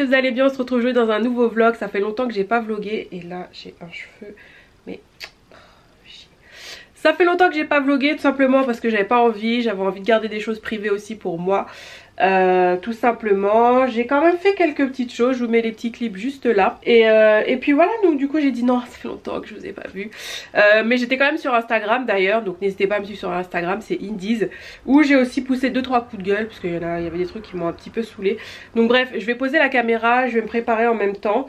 que vous allez bien, on se retrouve aujourd'hui dans un nouveau vlog. Ça fait longtemps que j'ai pas vlogué et là j'ai un cheveu mais ça fait longtemps que j'ai pas vlogué tout simplement parce que j'avais pas envie, j'avais envie de garder des choses privées aussi pour moi. Tout simplement, j'ai quand même fait quelques petites choses, je vous mets les petits clips juste là et puis voilà, donc du coup j'ai dit non, ça fait longtemps que je vous ai pas vu, mais j'étais quand même sur Instagram d'ailleurs, donc n'hésitez pas à me suivre sur Instagram, c'est Indies, où j'ai aussi poussé 2-3 coups de gueule parce qu'il y avait des trucs qui m'ont un petit peu saoulé. Donc bref, je vais poser la caméra, je vais me préparer en même temps.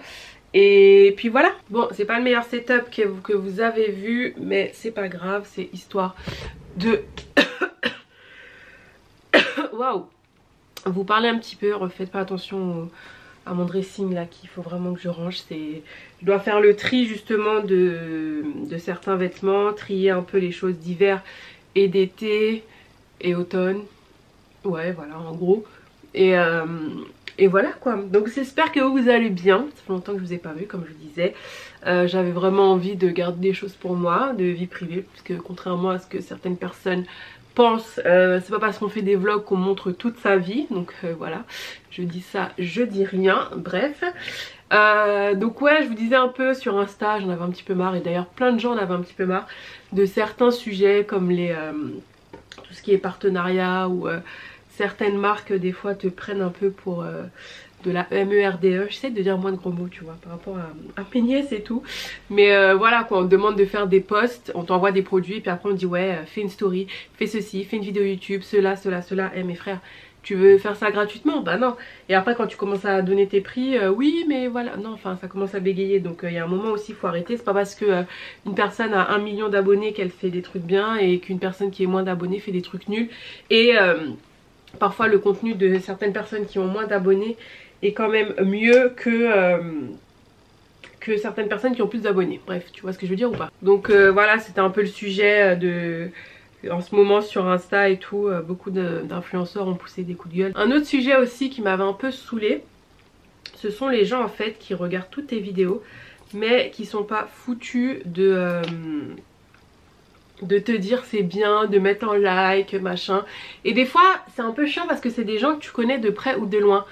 Et puis voilà. Bon, c'est pas le meilleur setup que vous avez vu, mais c'est pas grave, c'est histoire de waouh, vous parlez un petit peu, refaites pas attention à mon dressing là qu'il faut vraiment que je range. Je dois faire le tri justement de certains vêtements, trier un peu les choses d'hiver et d'été et automne. Ouais voilà en gros. Et voilà quoi. Donc j'espère que vous allez bien. Ça fait longtemps que je vous ai pas vu comme je vous disais. J'avais vraiment envie de garder des choses pour moi, de vie privée, parce que contrairement à ce que certaines personnes pensent, c'est pas parce qu'on fait des vlogs qu'on montre toute sa vie. Donc voilà, je dis ça, je dis rien, bref. Donc ouais, je vous disais un peu sur Insta, j'en avais un petit peu marre, et d'ailleurs plein de gens en avaient un petit peu marre de certains sujets comme tout ce qui est partenariat ou certaines marques des fois te prennent un peu pour de la MERDE. J'essaie de dire moins de gros mots tu vois par rapport à mes nièces et tout. Mais voilà quoi, on te demande de faire des posts, on t'envoie des produits et puis après on dit ouais fais une story, fais ceci, fais une vidéo YouTube, cela. Eh mes frères, tu veux faire ça gratuitement? Bah non. Et après quand tu commences à donner tes prix, oui mais voilà, non enfin ça commence à bégayer. Donc il y a un moment aussi il faut arrêter. C'est pas parce que une personne a 1 million d'abonnés qu'elle fait des trucs bien et qu'une personne qui est moins d'abonnés fait des trucs nuls. Et parfois le contenu de certaines personnes qui ont moins d'abonnés est quand même mieux que certaines personnes qui ont plus d'abonnés. Bref, tu vois ce que je veux dire ou pas? Donc voilà, c'était un peu le sujet en ce moment sur Insta et tout, beaucoup d'influenceurs ont poussé des coups de gueule. Un autre sujet aussi qui m'avait un peu saoulé, ce sont les gens en fait qui regardent toutes tes vidéos mais qui sont pas foutus de te dire c'est bien, de mettre en like, machin. Et des fois c'est un peu chiant parce que c'est des gens que tu connais de près ou de loin.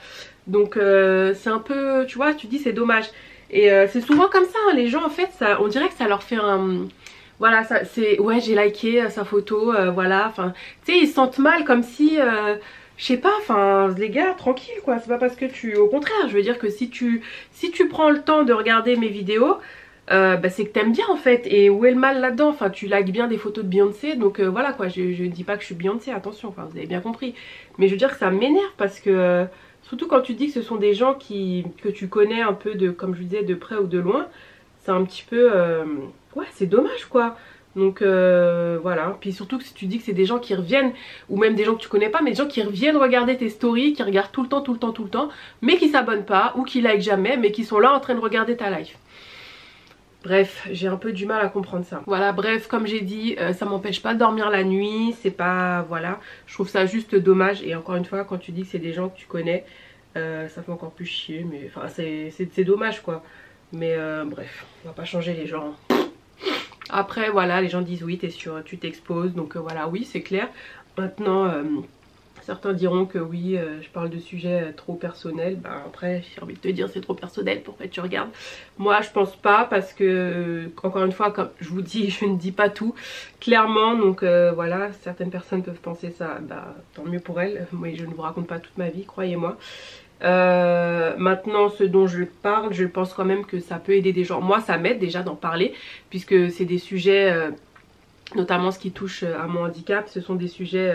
Donc c'est un peu, tu vois, tu te dis c'est dommage. Et c'est souvent comme ça, hein, les gens en fait, on dirait que ça leur fait un... Voilà, c'est ouais j'ai liké sa photo, voilà, enfin, tu sais ils se sentent mal comme si... je sais pas, enfin les gars tranquille quoi, c'est pas parce que au contraire, je veux dire que si tu prends le temps de regarder mes vidéos, bah c'est que t'aimes bien en fait. Et où est le mal là-dedans? Enfin tu likes bien des photos de Beyoncé, donc voilà quoi, je dis pas que je suis Beyoncé, attention, enfin vous avez bien compris. Mais je veux dire que ça m'énerve parce que surtout quand tu dis que ce sont des gens que tu connais un peu de, comme je vous disais, de près ou de loin, c'est un petit peu ouais c'est dommage quoi. Donc voilà, puis surtout que si tu dis que c'est des gens qui reviennent, ou même des gens que tu connais pas, mais des gens qui reviennent regarder tes stories, qui regardent tout le temps, mais qui s'abonnent pas, ou qui like jamais, mais qui sont là en train de regarder ta live. Bref, j'ai un peu du mal à comprendre ça. Voilà, bref, comme j'ai dit, ça m'empêche pas de dormir la nuit, c'est pas... Voilà, je trouve ça juste dommage. Et encore une fois, quand tu dis que c'est des gens que tu connais, ça fait encore plus chier, mais enfin, c'est dommage quoi. Mais bref, on va pas changer les gens. Après, voilà, les gens disent oui, t'es sûr, tu t'exposes, donc voilà, oui, c'est clair. Maintenant... certains diront que oui, je parle de sujets trop personnels. Ben après, j'ai envie de te dire c'est trop personnel, pourquoi tu regardes? Moi, je pense pas parce que, encore une fois, comme je vous dis, je ne dis pas tout clairement. Donc voilà, certaines personnes peuvent penser ça, bah tant mieux pour elles. Moi, je ne vous raconte pas toute ma vie, croyez-moi. Maintenant, ce dont je parle, je pense quand même que ça peut aider des gens. Moi, ça m'aide déjà d'en parler puisque c'est des sujets, notamment ce qui touche à mon handicap, ce sont des sujets...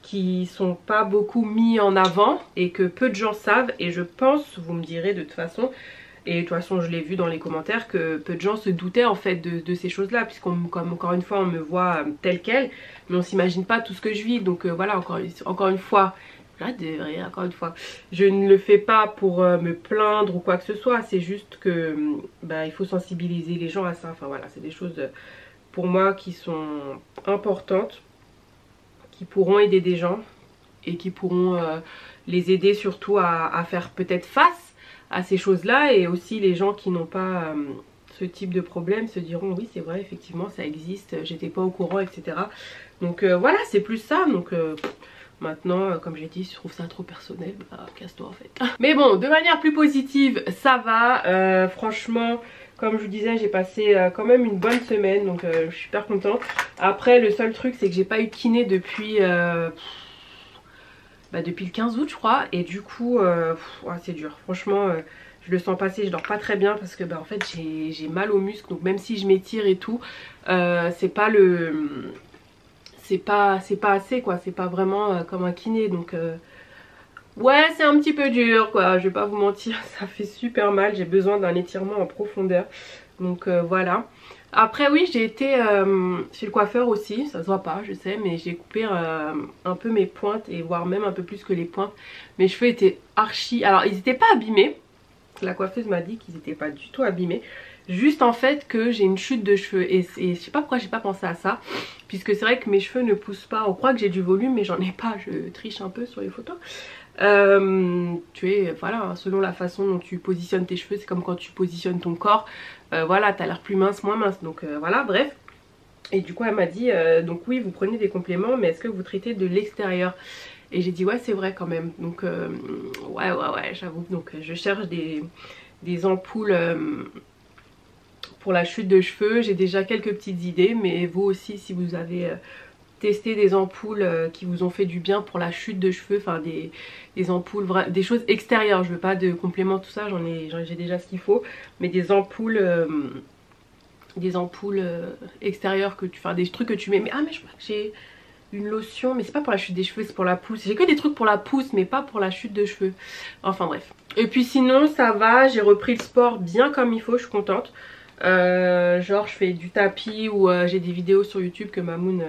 qui sont pas beaucoup mis en avant et que peu de gens savent. Et je pense, vous me direz de toute façon, et de toute façon je l'ai vu dans les commentaires, que peu de gens se doutaient en fait de ces choses là, puisqu'on, comme encore une fois on me voit telle quelle, mais on s'imagine pas tout ce que je vis. Donc voilà, encore une fois, j'arrête de rire, encore une fois, je ne le fais pas pour me plaindre ou quoi que ce soit, c'est juste que bah, il faut sensibiliser les gens à ça. Enfin voilà, c'est des choses pour moi qui sont importantes, qui pourront aider des gens et qui pourront les aider surtout à faire peut-être face à ces choses-là. Et aussi les gens qui n'ont pas ce type de problème se diront oui c'est vrai, effectivement ça existe, j'étais pas au courant, etc. Donc voilà, c'est plus ça. Donc Maintenant, comme j'ai dit, si tu trouves ça trop personnel, bah casse-toi en fait. Mais bon, de manière plus positive, ça va. Franchement, comme je vous disais, j'ai passé quand même une bonne semaine, donc je suis super contente. Après, le seul truc, c'est que j'ai pas eu de kiné depuis... depuis le 15 août je crois, et du coup ouais, c'est dur franchement. Je le sens passer, je dors pas très bien parce que en fait j'ai mal aux muscles, donc même si je m'étire et tout, c'est pas assez quoi, c'est pas vraiment comme un kiné, donc ouais c'est un petit peu dur quoi, je vais pas vous mentir, ça fait super mal, j'ai besoin d'un étirement en profondeur, donc voilà. Après oui, j'ai été chez le coiffeur aussi, ça se voit pas je sais, mais j'ai coupé un peu mes pointes, et voire même un peu plus que les pointes. Mes cheveux étaient archi, alors ils étaient pas abîmés, la coiffeuse m'a dit qu'ils étaient pas du tout abîmés, juste en fait que j'ai une chute de cheveux, et je sais pas pourquoi j'ai pas pensé à ça, puisque c'est vrai que mes cheveux ne poussent pas, on croit que j'ai du volume mais j'en ai pas, je triche un peu sur les photos. Voilà, selon la façon dont tu positionnes tes cheveux, c'est comme quand tu positionnes ton corps, voilà, t'as l'air plus mince, moins mince, donc voilà, bref. Et du coup elle m'a dit donc oui vous prenez des compléments, mais est-ce que vous traitez de l'extérieur? Et j'ai dit ouais c'est vrai quand même, donc ouais j'avoue, donc je cherche des ampoules pour la chute de cheveux. J'ai déjà quelques petites idées, mais vous aussi si vous avez testé des ampoules qui vous ont fait du bien pour la chute de cheveux, enfin des ampoules, des choses extérieures, je veux pas de compléments tout ça, j'ai déjà ce qu'il faut, mais des ampoules extérieures que tu, enfin des trucs que tu mets, mais mais je crois que j'ai une lotion, mais c'est pas pour la chute des cheveux, c'est pour la pousse. J'ai que des trucs pour la pousse mais pas pour la chute de cheveux, enfin bref. Et puis sinon ça va, j'ai repris le sport bien comme il faut, je suis contente. Genre je fais du tapis, ou j'ai des vidéos sur YouTube que Mamoun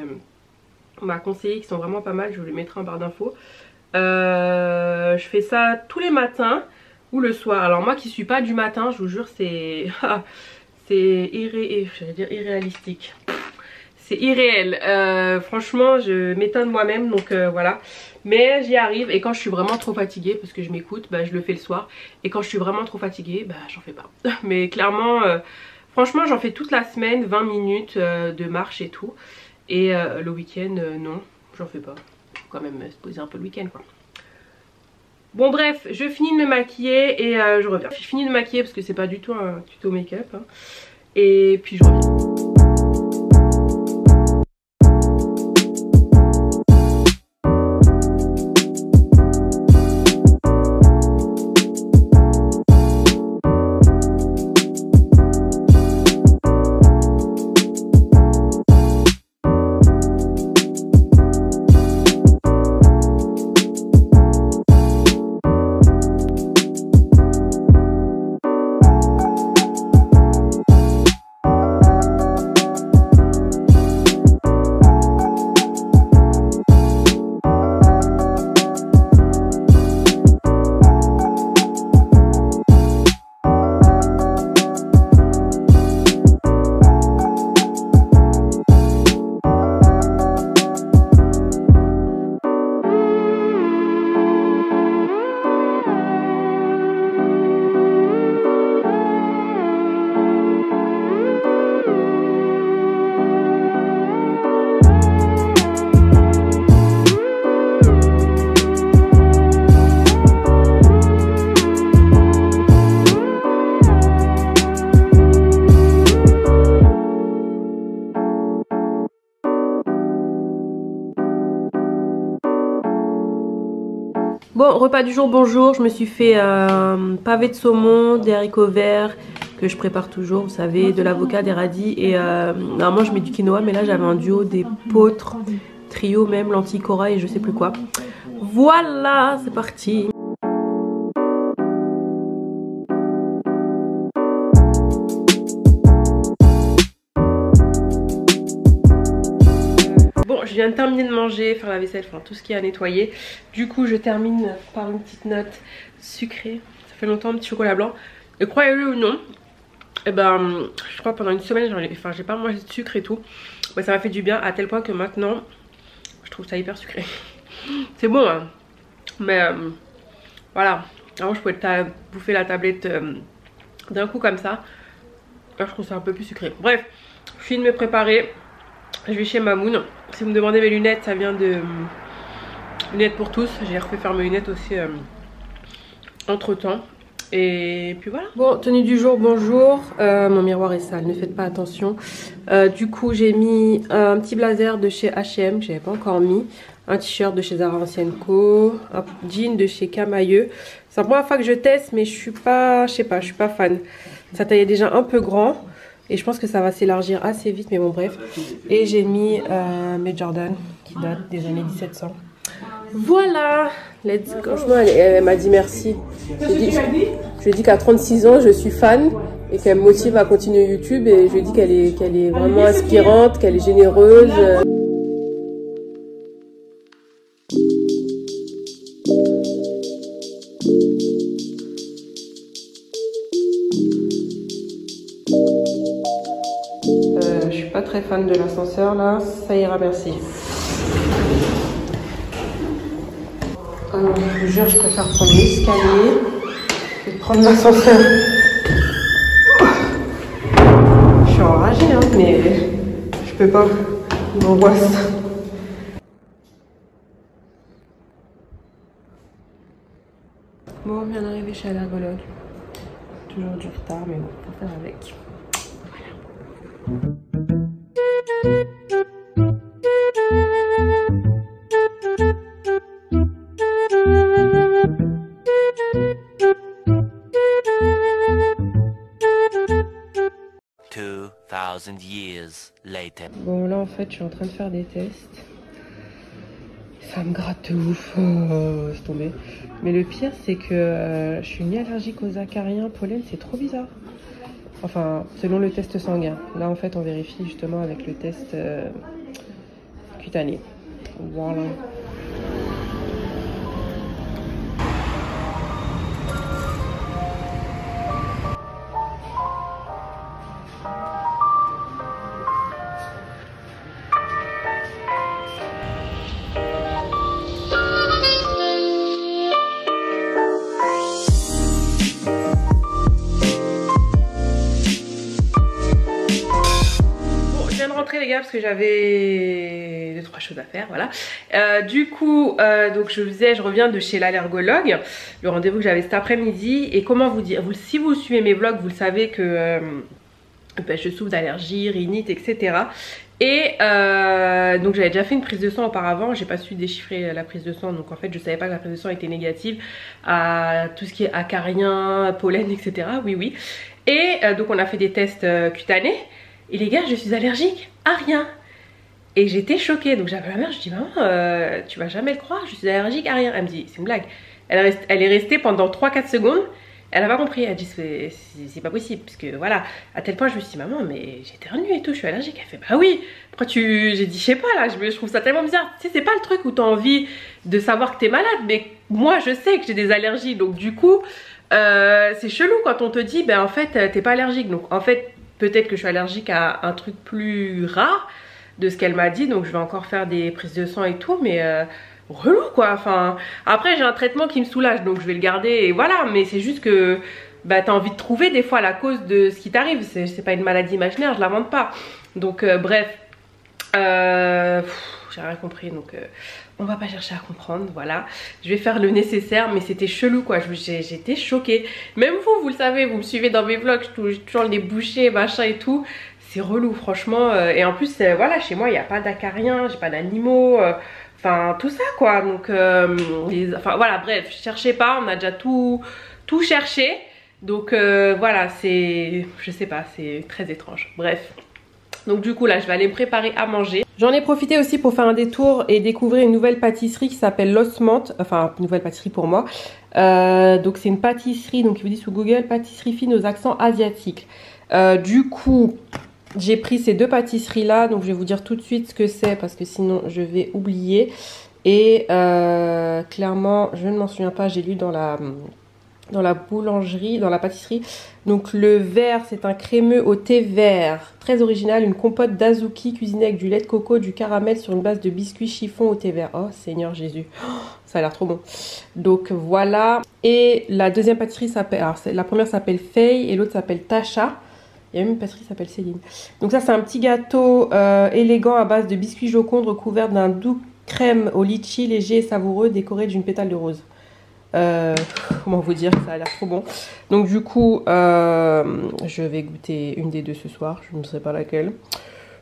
m'a conseillé qui sont vraiment pas mal, je vous les mettrai en barre d'infos. Je fais ça tous les matins ou le soir. Alors moi qui suis pas du matin, je vous jure c'est c'est irréalistique, c'est irréel, franchement je m'étonne moi-même, donc voilà. Mais j'y arrive, et quand je suis vraiment trop fatiguée, parce que je m'écoute, je le fais le soir. Et quand je suis vraiment trop fatiguée, j'en fais pas. Mais clairement, franchement j'en fais toute la semaine, 20 minutes de marche et tout. Et le week-end, non, j'en fais pas. Faut quand même se poser un peu le week-end quoi. Bon bref, je finis de me maquiller et je reviens. J'ai fini de me maquiller parce que c'est pas du tout un tuto make-up, hein. Et puis je reviens. Bon, repas du jour, bonjour. Je me suis fait un pavé de saumon, des haricots verts que je prépare toujours, vous savez, de l'avocat, des radis, et normalement je mets du quinoa, mais là j'avais un duo d'épeautres, trio même, lentilles corail et je sais plus quoi. Voilà, c'est parti. Bon, je viens de terminer de manger, faire la vaisselle, enfin tout ce qu'il y a à nettoyer. Du coup, je termine par une petite note sucrée. Ça fait longtemps, un petit chocolat blanc. Et croyez-le ou non, je crois pendant une semaine, j'ai pas mangé de sucre et tout. Mais ça m'a fait du bien à tel point que maintenant, je trouve ça hyper sucré. C'est bon, hein. Mais voilà. Avant, je pouvais bouffer la tablette d'un coup comme ça. Là, je trouve ça un peu plus sucré. Bref, je finis de me préparer. Je vais chez Mamoun. Si vous me demandez mes lunettes, ça vient de lunettes pour tous. J'ai refait faire mes lunettes aussi entre temps. Et puis voilà. Bon, tenue du jour, bonjour. Mon miroir est sale, ne faites pas attention. Du coup, j'ai mis un petit blazer de chez H&M, j'avais pas encore mis. Un t-shirt de chez Zara Ancienne Co, un jean de chez Camailleux. C'est la première fois que je teste, mais je suis pas, je sais pas, je suis pas fan. Ça taillait déjà un peu grand et je pense que ça va s'élargir assez vite, mais bon bref. Et j'ai mis mes Jordan qui datent des années 1700. Voilà, let's go. Franchement, elle m'a dit merci. Je lui ai dit qu'à 36 ans, je suis fan et qu'elle me motive à continuer YouTube. Et je lui ai dit qu'elle est vraiment inspirante, qu'elle est généreuse. Je suis pas très fan de l'ascenseur là, ça ira, merci. Je vous jure, je préfère prendre l'escalier que de prendre l'ascenseur. Je suis enragée, hein, mais je peux pas. M'angoisse. Bon, on vient d'arriver chez l'allergologue. Toujours du retard, mais bon, on va faire avec. Voilà. 2000 years later. Bon, là en fait, je suis en train de faire des tests. Ça me gratte de ouf. Oh, c'est tombé. Mais le pire, c'est que je suis ni allergique aux acariens, pollen, c'est trop bizarre. Enfin, selon le test sanguin. Là, en fait, on vérifie justement avec le test cutané. Voilà. Les gars, parce que j'avais 2-3 choses à faire, voilà. Du coup, donc je reviens de chez l'allergologue, le rendez-vous que j'avais cet après-midi. Et comment vous dire, si vous suivez mes vlogs, vous le savez que je souffre d'allergie, rhinite, etc. Et donc j'avais déjà fait une prise de sang auparavant, j'ai pas su déchiffrer la prise de sang, donc en fait je savais pas que la prise de sang était négative à tout ce qui est acarien, pollen, etc. Oui. Et donc on a fait des tests cutanés. Et les gars, je suis allergique à rien. Et j'étais choquée. Donc j'appelle ma mère, je dis maman, tu vas jamais le croire, je suis allergique à rien. Elle me dit, c'est une blague. Elle est restée pendant 3-4 secondes. Elle a pas compris. Elle dit, c'est pas possible. Parce que voilà, à tel point je me suis dit, maman, mais j'éternue et tout, je suis allergique. Elle fait, bah oui. Pourquoi j'ai dit, je sais pas là, je trouve ça tellement bizarre. Tu sais, c'est pas le truc où t'as envie de savoir que t'es malade. Mais moi, je sais que j'ai des allergies. Donc du coup, c'est chelou quand on te dit, ben en fait, t'es pas allergique. Donc en fait, peut-être que je suis allergique à un truc plus rare de ce qu'elle m'a dit. Donc je vais encore faire des prises de sang et tout. Mais relou quoi. Enfin, après j'ai un traitement qui me soulage. Donc je vais le garder et voilà. Mais c'est juste que bah, t'as envie de trouver des fois la cause de ce qui t'arrive. C'est pas une maladie imaginaire, je l'invente pas. Donc bref. J'ai rien compris. Donc on va pas chercher à comprendre, voilà. Je vais faire le nécessaire, mais c'était chelou quoi, j'étais choquée. Même vous le savez, vous me suivez dans mes vlogs, je touche toujours les bouchées, machin et tout. C'est relou franchement, et en plus, voilà, chez moi, il n'y a pas d'acariens, j'ai pas d'animaux, enfin tout ça quoi. Donc, enfin voilà, bref, cherchez pas, on a déjà tout cherché. Donc voilà, je sais pas, c'est très étrange, bref. Donc du coup là je vais aller me préparer à manger. J'en ai profité aussi pour faire un détour et découvrir une nouvelle pâtisserie qui s'appelle l'Osmante. Enfin une nouvelle pâtisserie pour moi. Donc c'est une pâtisserie, donc il vous dit sous Google, pâtisserie fine aux accents asiatiques. Du coup j'ai pris ces deux pâtisseries là. Donc je vais vous dire tout de suite ce que c'est parce que sinon je vais oublier. Et clairement je ne m'en souviens pas, j'ai lu dans la boulangerie, dans la pâtisserie. Donc le vert, c'est un crémeux au thé vert, très original, une compote d'azuki cuisinée avec du lait de coco, du caramel sur une base de biscuits chiffon au thé vert. Oh Seigneur Jésus, oh, ça a l'air trop bon. Donc voilà. Et la deuxième pâtisserie s'appelle, alors la première s'appelle Faye et l'autre s'appelle Tasha. Il y a même une pâtisserie qui s'appelle Céline. Donc ça c'est un petit gâteau élégant à base de biscuits Joconde recouvert d'un doux crème au litchi léger et savoureux décoré d'une pétale de rose. Comment vous dire, ça a l'air trop bon. Donc du coup, je vais goûter une des deux ce soir. Je ne sais pas laquelle.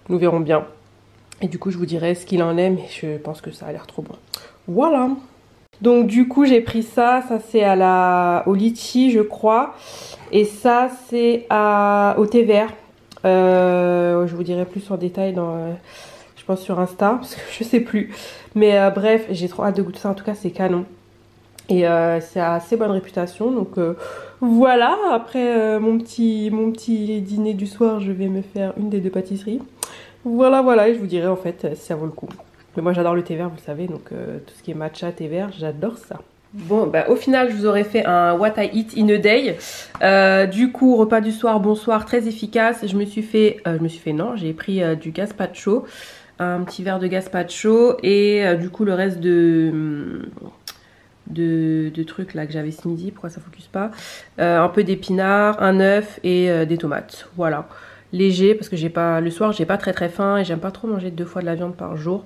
Nous verrons bien. Et du coup, je vous dirai ce qu'il en est, mais je pense que ça a l'air trop bon. Voilà. Donc du coup, j'ai pris ça. Ça c'est au litchi, je crois. Et ça c'est au thé vert. Je vous dirai plus en détail dans, je pense sur Insta, parce que je sais plus. Mais bref, j'ai trop hâte de goûter ça. En tout cas, c'est canon. Et c'est assez bonne réputation. Donc voilà. Après mon petit dîner du soir, je vais me faire une des deux pâtisseries. Voilà, et je vous dirai en fait si ça vaut le coup. Mais moi j'adore le thé vert, vous le savez, donc tout ce qui est matcha, thé vert, j'adore ça. Bon, bah au final je vous aurais fait un What I Eat in a Day. Du coup, repas du soir, bonsoir, très efficace. Non, j'ai pris du gazpacho, un petit verre de gazpacho et du coup le reste de trucs là que j'avais ce midi, pourquoi ça focus pas, un peu d'épinards, un œuf et des tomates, voilà. Léger parce que le soir j'ai pas très faim et j'aime pas trop manger 2 fois de la viande par jour,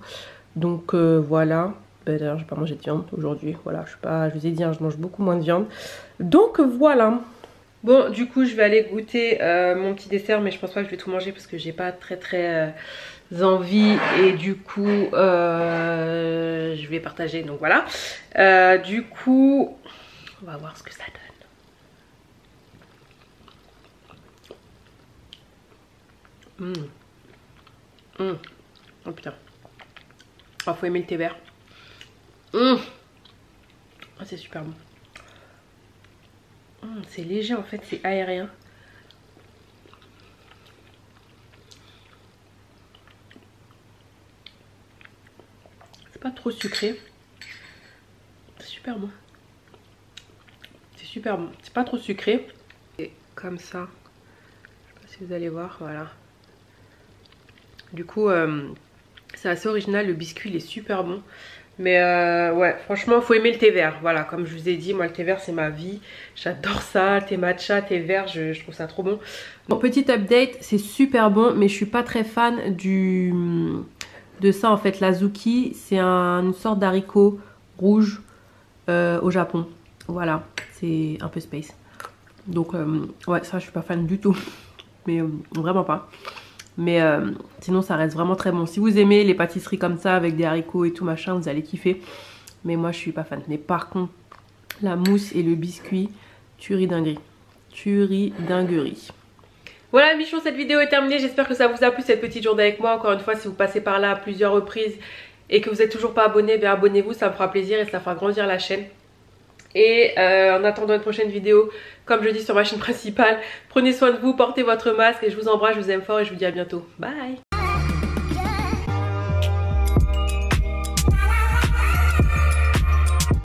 donc voilà. D'ailleurs j'ai pas mangé de viande aujourd'hui, voilà, je vous ai dit hein, je mange beaucoup moins de viande, donc voilà. Bon, du coup je vais aller goûter mon petit dessert, mais je pense pas que je vais tout manger parce que j'ai pas très envie et du coup je vais partager, donc voilà. Du coup on va voir ce que ça donne. Oh putain. Oh, faut aimer le thé vert. Oh, c'est super bon. C'est léger en fait, c'est aérien. C'est pas trop sucré. C'est super bon. C'est super bon. C'est pas trop sucré. Et comme ça. Je sais pas si vous allez voir, voilà. Du coup, c'est assez original. Le biscuit, il est super bon. Mais ouais, franchement, faut aimer le thé vert. Voilà, comme je vous ai dit, moi le thé vert c'est ma vie. J'adore ça, thé matcha, thé vert, je trouve ça trop bon. Bon, petit update, c'est super bon, mais je suis pas très fan de ça en fait. L'azuki, c'est une sorte d'haricot rouge au Japon. Voilà, c'est un peu space. Donc ouais, ça je suis pas fan du tout. Mais vraiment pas. Mais sinon ça reste vraiment très bon. Si vous aimez les pâtisseries comme ça avec des haricots et tout machin, vous allez kiffer. Mais moi je suis pas fan. Mais par contre la mousse et le biscuit, tuerie dinguerie. Tuerie dinguerie. Voilà Michon, cette vidéo est terminée. J'espère que ça vous a plu cette petite journée avec moi. Encore une fois, si vous passez par là à plusieurs reprises et que vous n'êtes toujours pas abonné, bien abonnez-vous, ça me fera plaisir et ça fera grandir la chaîne. Et en attendant une prochaine vidéo, comme je dis sur ma chaîne principale, prenez soin de vous, portez votre masque et je vous embrasse, je vous aime fort et je vous dis à bientôt. Bye!